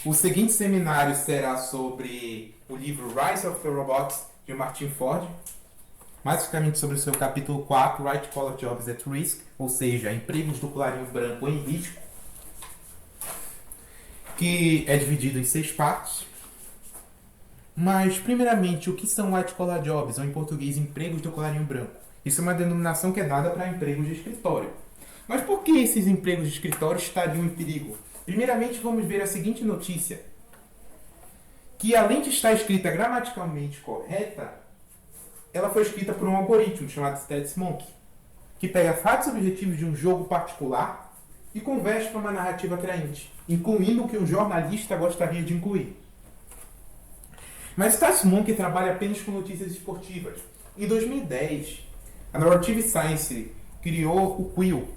O seguinte seminário será sobre o livro Rise of the Robots, de Martin Ford, mais especificamente sobre o seu capítulo 4, White Collar Jobs at Risk, ou seja, empregos do colarinho branco em risco, que é dividido em 6 partes. Mas, primeiramente, o que são White Collar Jobs, ou em português, empregos do colarinho branco? Isso é uma denominação que é dada para empregos de escritório. Mas por que esses empregos de escritório estariam em perigo? Primeiramente, vamos ver a seguinte notícia, que além de estar escrita gramaticalmente correta, ela foi escrita por um algoritmo chamado StatsMonkey, que pega fatos objetivos de um jogo particular e converte para uma narrativa atraente, incluindo o que um jornalista gostaria de incluir. Mas StatsMonkey trabalha apenas com notícias esportivas. Em 2010, a Narrative Science criou o Quill,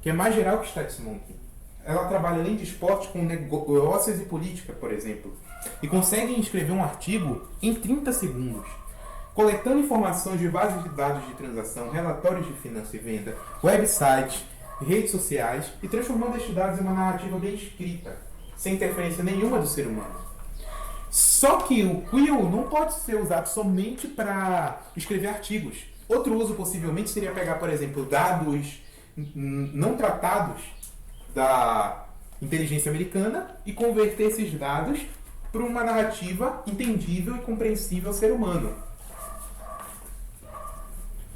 que é mais geral que StatsMonkey. Ela trabalha além de esporte com negócios e política, por exemplo, e consegue escrever um artigo em 30 segundos, coletando informações de bases de dados de transação, relatórios de finança e venda, websites, redes sociais e transformando estes dados em uma narrativa bem escrita, sem interferência nenhuma do ser humano. Só que o Quill não pode ser usado somente para escrever artigos. Outro uso possivelmente seria pegar, por exemplo, dados não tratados da inteligência americana e converter esses dados para uma narrativa entendível e compreensível ao ser humano.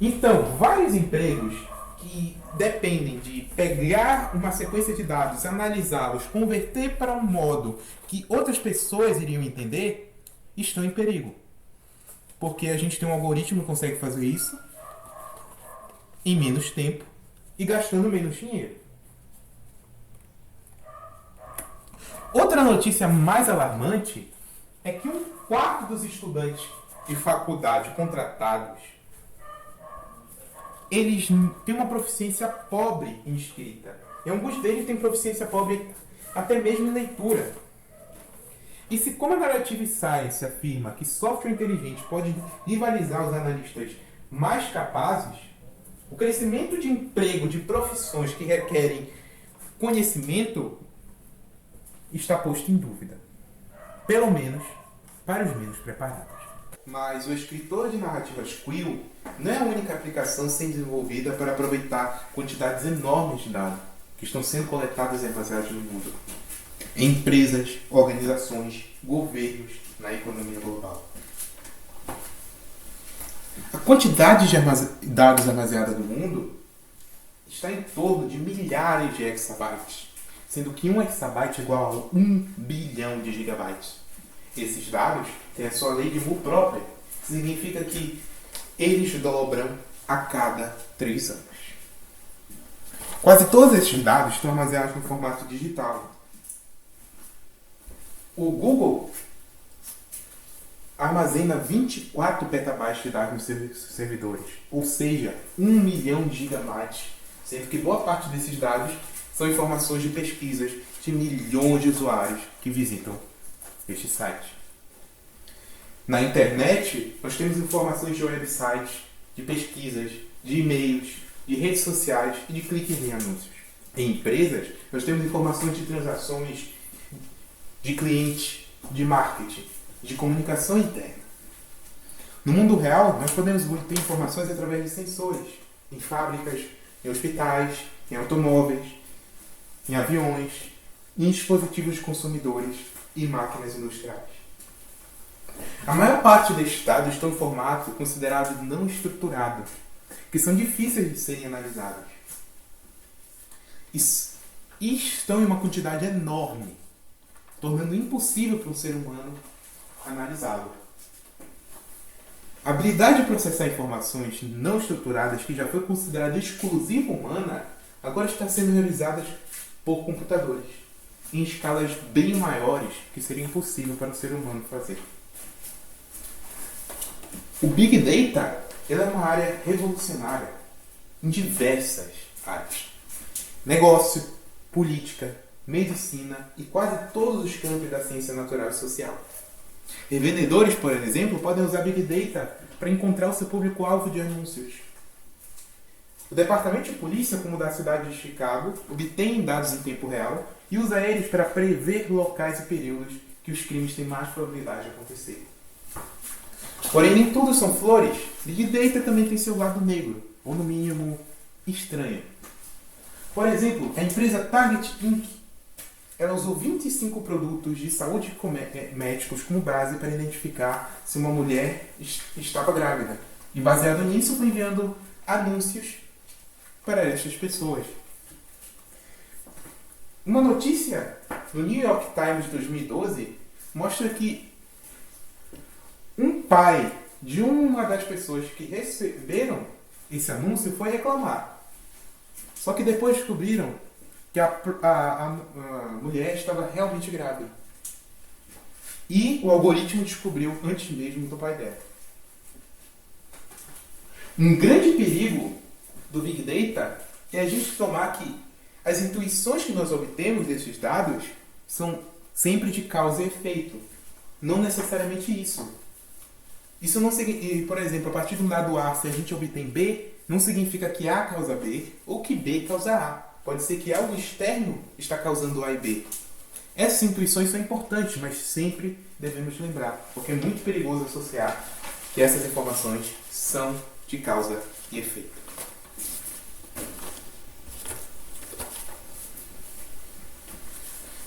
Então, vários empregos que dependem de pegar uma sequência de dados, analisá-los, converter para um modo que outras pessoas iriam entender, estão em perigo. Porque a gente tem um algoritmo que consegue fazer isso em menos tempo e gastando menos dinheiro. Outra notícia mais alarmante é que 1/4 dos estudantes de faculdade contratados, eles têm uma proficiência pobre em escrita. E alguns deles têm proficiência pobre até mesmo em leitura. E se, como a Narrative Science afirma que software inteligente pode rivalizar os analistas mais capazes, o crescimento de emprego de profissões que requerem conhecimento está posto em dúvida. Pelo menos para os menos preparados. Mas o escritor de narrativas Quill não é a única aplicação sendo desenvolvida para aproveitar quantidades enormes de dados que estão sendo coletadas e armazenados no mundo. Em empresas, organizações, governos, na economia global. A quantidade de dados armazenados no mundo está em torno de milhares de exabytes, sendo que 1 exabyte é igual a 1 bilhão de gigabytes. Esses dados têm a sua lei de Moore própria, que significa que eles dobram a cada 3 anos. Quase todos esses dados estão armazenados no formato digital. O Google armazena 24 petabytes de dados nos seus servidores, ou seja, 1 milhão de gigabytes, sendo que boa parte desses dados são informações de pesquisas de milhões de usuários que visitam este site. Na internet, nós temos informações de websites, de pesquisas, de e-mails, de redes sociais e de cliques em anúncios. Em empresas, nós temos informações de transações de clientes, de marketing, de comunicação interna. No mundo real, nós podemos obter informações através de sensores, em fábricas, em hospitais, em automóveis, em aviões, em dispositivos de consumidores e máquinas industriais. A maior parte destes dados estão em formato considerado não estruturado, que são difíceis de serem analisados. E estão em uma quantidade enorme, tornando impossível para um ser humano analisá-lo. A habilidade de processar informações não estruturadas, que já foi considerada exclusiva humana, agora está sendo realizada por computadores, em escalas bem maiores que seria impossível para o ser humano fazer. O Big Data é uma área revolucionária em diversas áreas. Negócio, política, medicina e quase todos os campos da ciência natural e social. Revendedores, por exemplo, podem usar Big Data para encontrar o seu público-alvo de anúncios. O departamento de polícia, como o da cidade de Chicago, obtém dados em tempo real e usa eles para prever locais e períodos que os crimes têm mais probabilidade de acontecer. Porém, nem tudo são flores. Big Data também tem seu lado negro, ou no mínimo estranho. Por exemplo, a empresa Target Inc. ela usou 25 produtos de saúde médicos como base para identificar se uma mulher estava grávida. E baseado nisso, foi enviando anúncios para estas pessoas. Uma notícia no New York Times de 2012 mostra que um pai de uma das pessoas que receberam esse anúncio foi reclamar. Só que depois descobriram que a mulher estava realmente grávida. E o algoritmo descobriu antes mesmo do pai dela. Um grande perigo do Big Data é a gente tomar que as intuições que nós obtemos desses dados são sempre de causa e efeito. Não necessariamente isso. Isso não significa, por exemplo, a partir de um dado A, se a gente obtém B, não significa que A causa B ou que B causa A. Pode ser que algo externo está causando A e B. Essas intuições são importantes, mas sempre devemos lembrar, porque é muito perigoso associar que essas informações são de causa e efeito.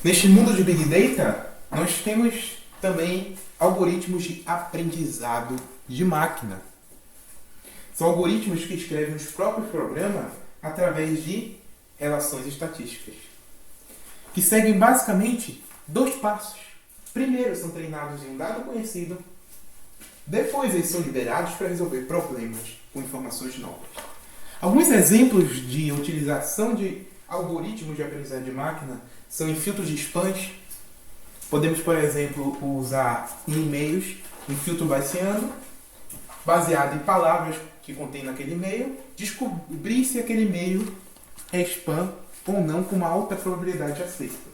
Neste mundo de Big Data, nós temos também algoritmos de aprendizado de máquina. São algoritmos que escrevem os próprios programas através de relações estatísticas, que seguem basicamente 2 passos. Primeiro, são treinados em um dado conhecido. Depois, eles são liberados para resolver problemas com informações novas. Alguns exemplos de utilização de algoritmos de aprendizagem de máquina são em filtros de spams. Podemos, por exemplo, usar em e-mails um filtro bayesiano, baseado em palavras que contém naquele e-mail, descobrir se aquele e-mail é spam ou não com uma alta probabilidade de acerto.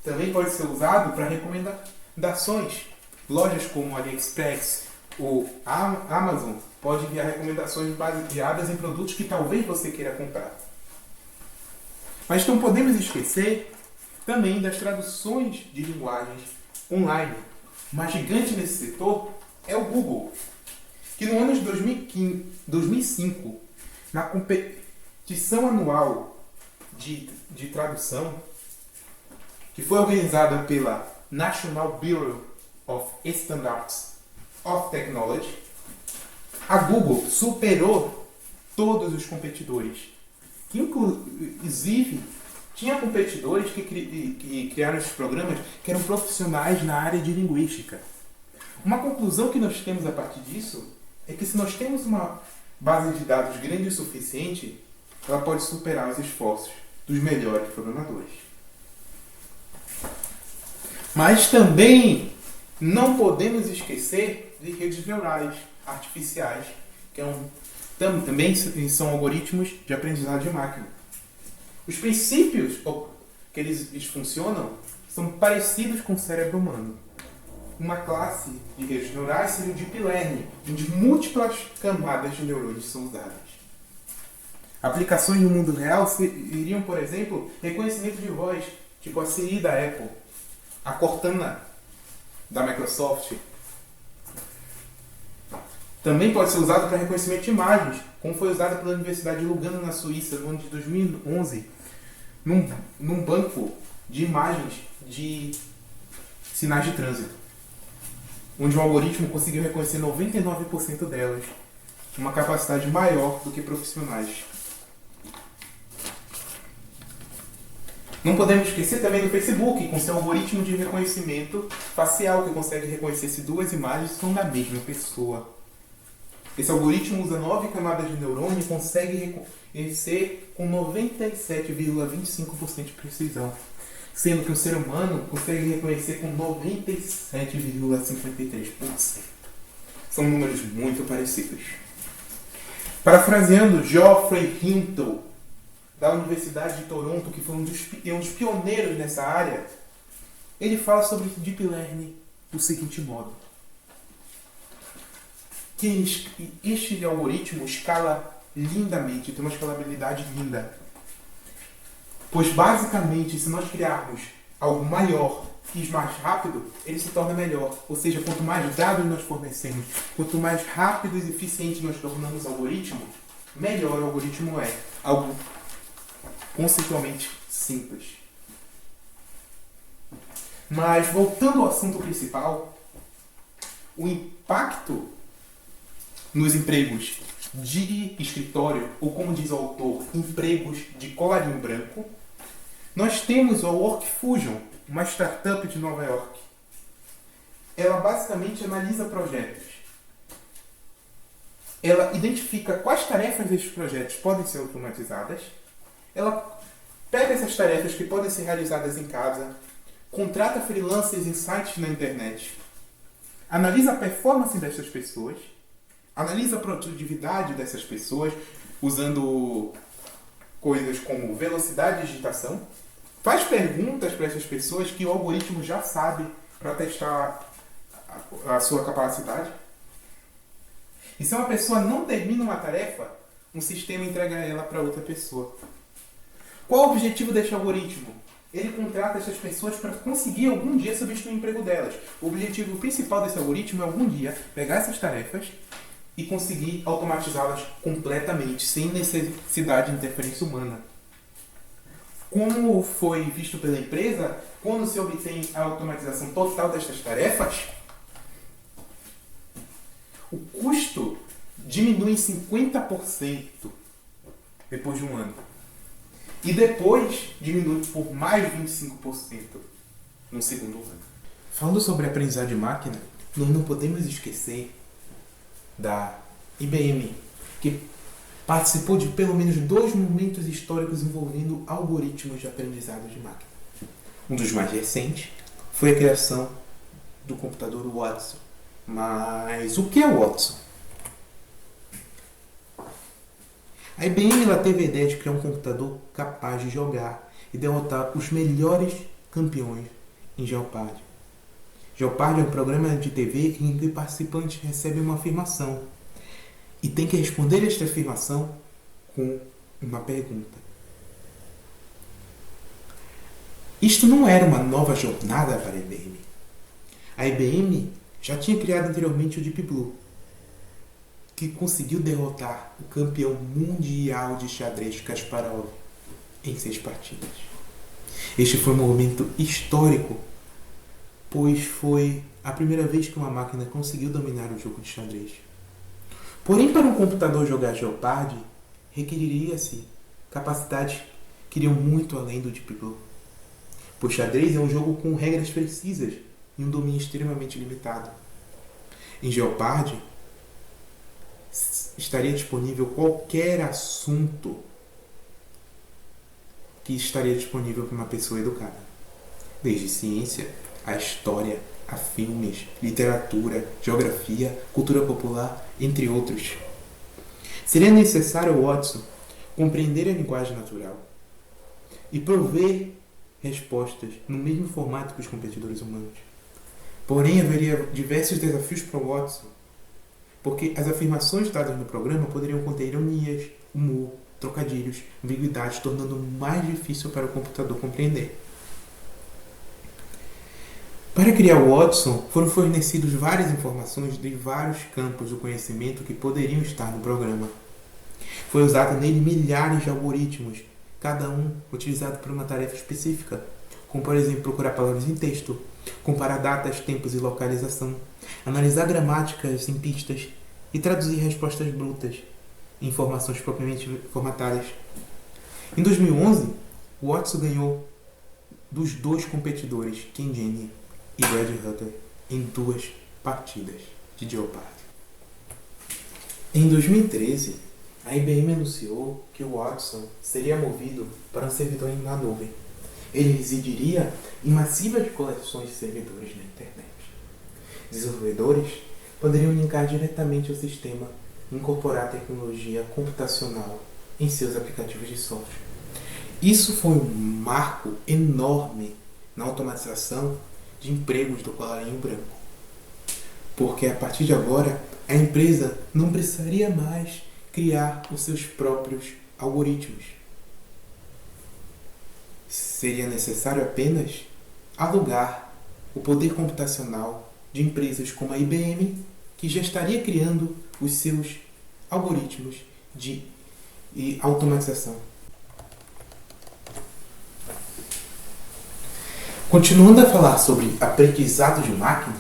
Também pode ser usado para recomendações. Lojas como AliExpress ou Amazon podem enviar recomendações baseadas em produtos que talvez você queira comprar. Mas não podemos esquecer também das traduções de linguagens online. Uma gigante nesse setor é o Google, que no ano de 2005, na competição anual de tradução, que foi organizada pela National Bureau of Standards of Technology, a Google superou todos os competidores. Que, inclusive, tinha competidores que criaram esses programas que eram profissionais na área de linguística. Uma conclusão que nós temos a partir disso é que se nós temos uma base de dados grande o suficiente, ela pode superar os esforços dos melhores programadores. Mas também não podemos esquecer de redes neurais artificiais, que também são algoritmos de aprendizado de máquina. Os princípios que eles funcionam são parecidos com o cérebro humano. Uma classe de redes neurais seria o Deep Learning, onde múltiplas camadas de neurônios são usadas. Aplicações no mundo real seriam, por exemplo, reconhecimento de voz, tipo a Siri da Apple, a Cortana da Microsoft. Também pode ser usado para reconhecimento de imagens, como foi usado pela Universidade de Lugano, na Suíça, no ano de 2011, num banco de imagens de sinais de trânsito, onde o algoritmo conseguiu reconhecer 99% delas, uma capacidade maior do que profissionais. Não podemos esquecer também do Facebook, com seu algoritmo de reconhecimento facial, que consegue reconhecer se 2 imagens são da mesma pessoa. Esse algoritmo usa 9 camadas de neurônio e consegue reconhecer com 97,25% de precisão, sendo que o ser humano consegue reconhecer com 97,53%. São números muito parecidos. Parafraseando Geoffrey Hinton, da Universidade de Toronto, que foi um dos pioneiros nessa área, ele fala sobre Deep Learning do seguinte modo: que este algoritmo escala lindamente, tem uma escalabilidade linda. Pois basicamente, se nós criarmos algo maior e mais rápido, ele se torna melhor. Ou seja, quanto mais dados nós fornecemos, quanto mais rápidos e eficientes nós tornamos o algoritmo, melhor o algoritmo é. Algo conceitualmente simples. Mas voltando ao assunto principal, o impacto nos empregos de escritório, ou como diz o autor, empregos de colarinho branco, nós temos a Work Fusion, uma startup de Nova York. Ela basicamente analisa projetos. Ela identifica quais tarefas desses projetos podem ser automatizadas. Ela pega essas tarefas que podem ser realizadas em casa, contrata freelancers em sites na internet, analisa a performance dessas pessoas, analisa a produtividade dessas pessoas usando coisas como velocidade de digitação, faz perguntas para essas pessoas que o algoritmo já sabe para testar a sua capacidade. E se uma pessoa não termina uma tarefa, um sistema entrega ela para outra pessoa. Qual o objetivo deste algoritmo? Ele contrata essas pessoas para conseguir algum dia substituir o emprego delas. O objetivo principal desse algoritmo é algum dia pegar essas tarefas e conseguir automatizá-las completamente, sem necessidade de interferência humana. Como foi visto pela empresa, quando se obtém a automatização total destas tarefas, o custo diminui em 50% depois de um ano. E depois diminui por mais de 25% no segundo ano. Falando sobre aprendizagem de máquina, nós não podemos esquecer da IBM, que participou de pelo menos 2 momentos históricos envolvendo algoritmos de aprendizado de máquina. Um dos mais recentes foi a criação do computador Watson. Mas o que é o Watson? A IBM ela teve a ideia de criar um computador capaz de jogar e derrotar os melhores campeões em Jeopardy. Jeopardy é um programa de TV em que o participante recebe uma afirmação e tem que responder esta afirmação com uma pergunta. Isto não era uma nova jornada para a IBM. A IBM já tinha criado anteriormente o Deep Blue, que conseguiu derrotar o campeão mundial de xadrez Kasparov em 6 partidas. Este foi um momento histórico, pois foi a primeira vez que uma máquina conseguiu dominar o jogo de xadrez. Porém, para um computador jogar Jeopardy, requeriria-se capacidades que iriam muito além do Deep Blue. Pois xadrez é um jogo com regras precisas e um domínio extremamente limitado. Em Jeopardy, estaria disponível qualquer assunto que estaria disponível para uma pessoa educada. Desde ciência, a história, a filmes, literatura, geografia, cultura popular, entre outros. Seria necessário ao Watson compreender a linguagem natural e prover respostas no mesmo formato que os competidores humanos. Porém, haveria diversos desafios para o Watson, porque as afirmações dadas no programa poderiam conter ironias, humor, trocadilhos, ambiguidades, tornando mais difícil para o computador compreender. Para criar o Watson, foram fornecidos várias informações de vários campos do conhecimento que poderiam estar no programa. Foi usado nele milhares de algoritmos, cada um utilizado para uma tarefa específica, como por exemplo procurar palavras em texto, comparar datas, tempos e localização, analisar gramáticas em pistas e traduzir respostas brutas em informações propriamente formatadas. Em 2011, o Watson ganhou dos 2 competidores, Ken Jennings e Brad Hutter, em 2 partidas de Jeopardy. Em 2013, a IBM anunciou que o Watson seria movido para um servidor na nuvem. Ele residiria em massivas coleções de servidores na internet. Desenvolvedores poderiam linkar diretamente ao sistema e incorporar tecnologia computacional em seus aplicativos de software. Isso foi um marco enorme na automatização de empregos do colarinho branco. Porque a partir de agora, a empresa não precisaria mais criar os seus próprios algoritmos. seria necessário apenas alugar o poder computacional de empresas como a IBM, que já estaria criando os seus algoritmos de automatização. Continuando a falar sobre aprendizado de máquina,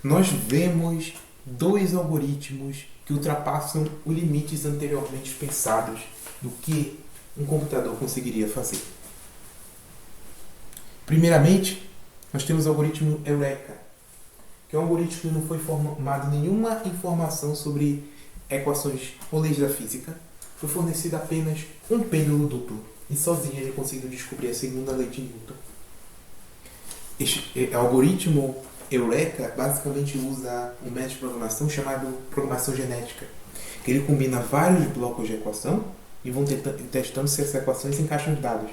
nós vemos dois algoritmos que ultrapassam os limites anteriormente pensados do que um computador conseguiria fazer. Primeiramente, nós temos o algoritmo Eureka, que é um algoritmo que não foi formado nenhuma informação sobre equações ou leis da física, foi fornecido apenas um pêndulo duplo, e sozinho ele conseguiu descobrir a segunda lei de Newton. Este algoritmo Eureka basicamente usa um método de programação chamado programação genética, que ele combina vários blocos de equação e vão testando se essas equações encaixam os dados.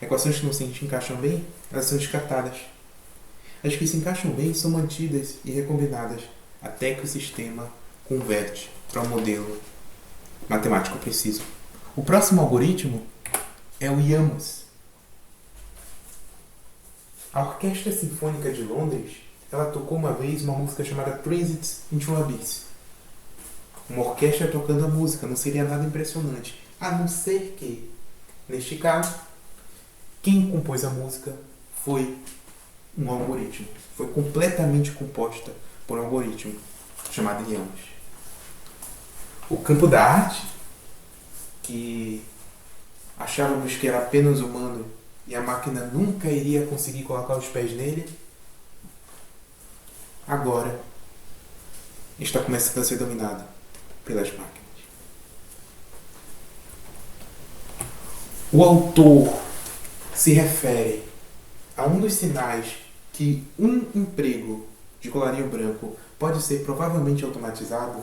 Equações que não se encaixam bem, elas são descartadas. As que se encaixam bem são mantidas e recombinadas até que o sistema converte para um modelo matemático preciso. O próximo algoritmo é o YAMUS. A Orquestra Sinfônica de Londres, ela tocou uma vez uma música chamada Transits into Abyss. Uma orquestra tocando a música, não seria nada impressionante, a não ser que, neste caso, quem compôs a música foi um algoritmo. Foi completamente composta por um algoritmo chamado YAMUS. O campo da arte, que achávamos que era apenas humano e a máquina nunca iria conseguir colocar os pés nele, agora está começando a ser dominado pelas máquinas. O autor se refere a um dos sinais que um emprego de colarinho branco pode ser provavelmente automatizado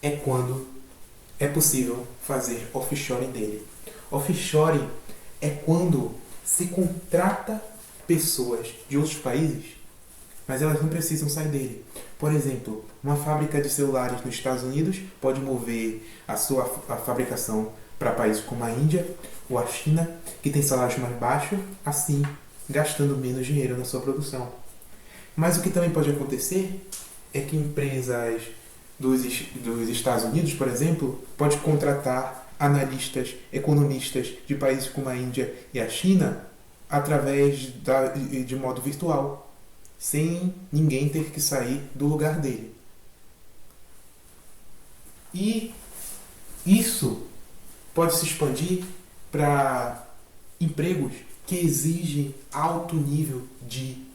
é quando é possível fazer offshoring dele. Offshoring é quando se contrata pessoas de outros países, mas elas não precisam sair dele. Por exemplo, uma fábrica de celulares nos Estados Unidos pode mover a sua fabricação para países como a Índia ou a China, que tem salários mais baixos, assim gastando menos dinheiro na sua produção. Mas o que também pode acontecer é que empresas dos Estados Unidos, por exemplo, pode contratar analistas, economistas de países como a Índia e a China através de modo virtual, sem ninguém ter que sair do lugar dele. E isso pode se expandir para empregos que exigem alto nível de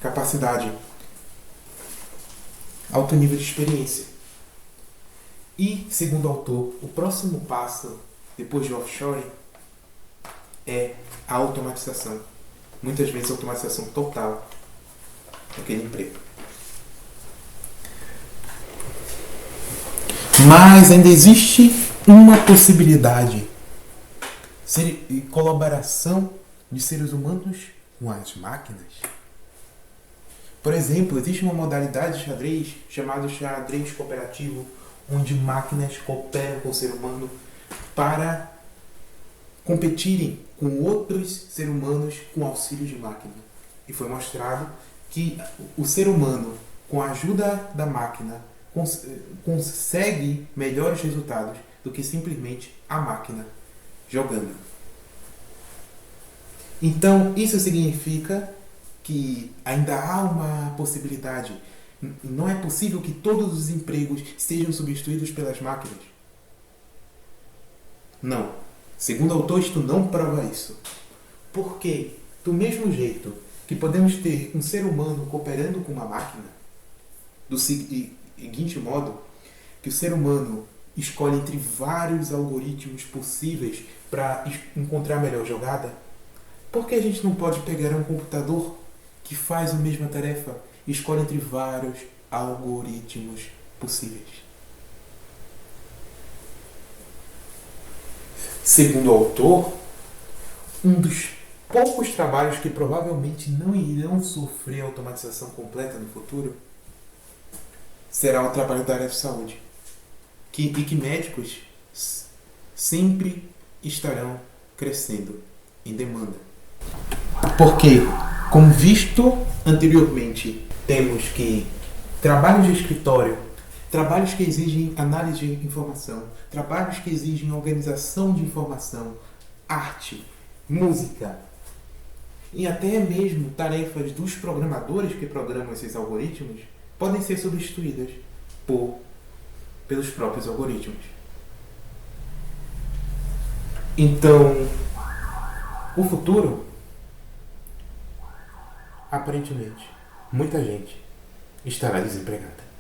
capacidade, alto nível de experiência. E, segundo o autor, o próximo passo, depois de offshoring, é a automatização. Muitas vezes a automatização total daquele emprego. Mas ainda existe uma possibilidade de colaboração de seres humanos com as máquinas. Por exemplo, existe uma modalidade de xadrez chamada xadrez cooperativo, onde máquinas cooperam com o ser humano para competirem com outros seres humanos com auxílio de máquina. E foi mostrado que o ser humano, com a ajuda da máquina, consegue melhores resultados do que simplesmente a máquina jogando. Então, isso significa que ainda há uma possibilidade. Não é possível que todos os empregos sejam substituídos pelas máquinas. Não. Segundo o autor, isto não prova isso. Porque, do mesmo jeito que podemos ter um ser humano cooperando com uma máquina, do seguinte modo, que o ser humano escolhe entre vários algoritmos possíveis para encontrar a melhor jogada, por que a gente não pode pegar um computador que faz a mesma tarefa e escolhe entre vários algoritmos possíveis? Segundo o autor, um dos poucos trabalhos que provavelmente não irão sofrer automatização completa no futuro será o trabalho da área de saúde. E que médicos sempre estarão crescendo em demanda. Porque, como visto anteriormente, temos que trabalhos de escritório, trabalhos que exigem análise de informação, trabalhos que exigem organização de informação, arte, música e até mesmo tarefas dos programadores que programam esses algoritmos podem ser substituídas pelos próprios algoritmos. Então, o futuro, aparentemente, muita gente estará desempregada.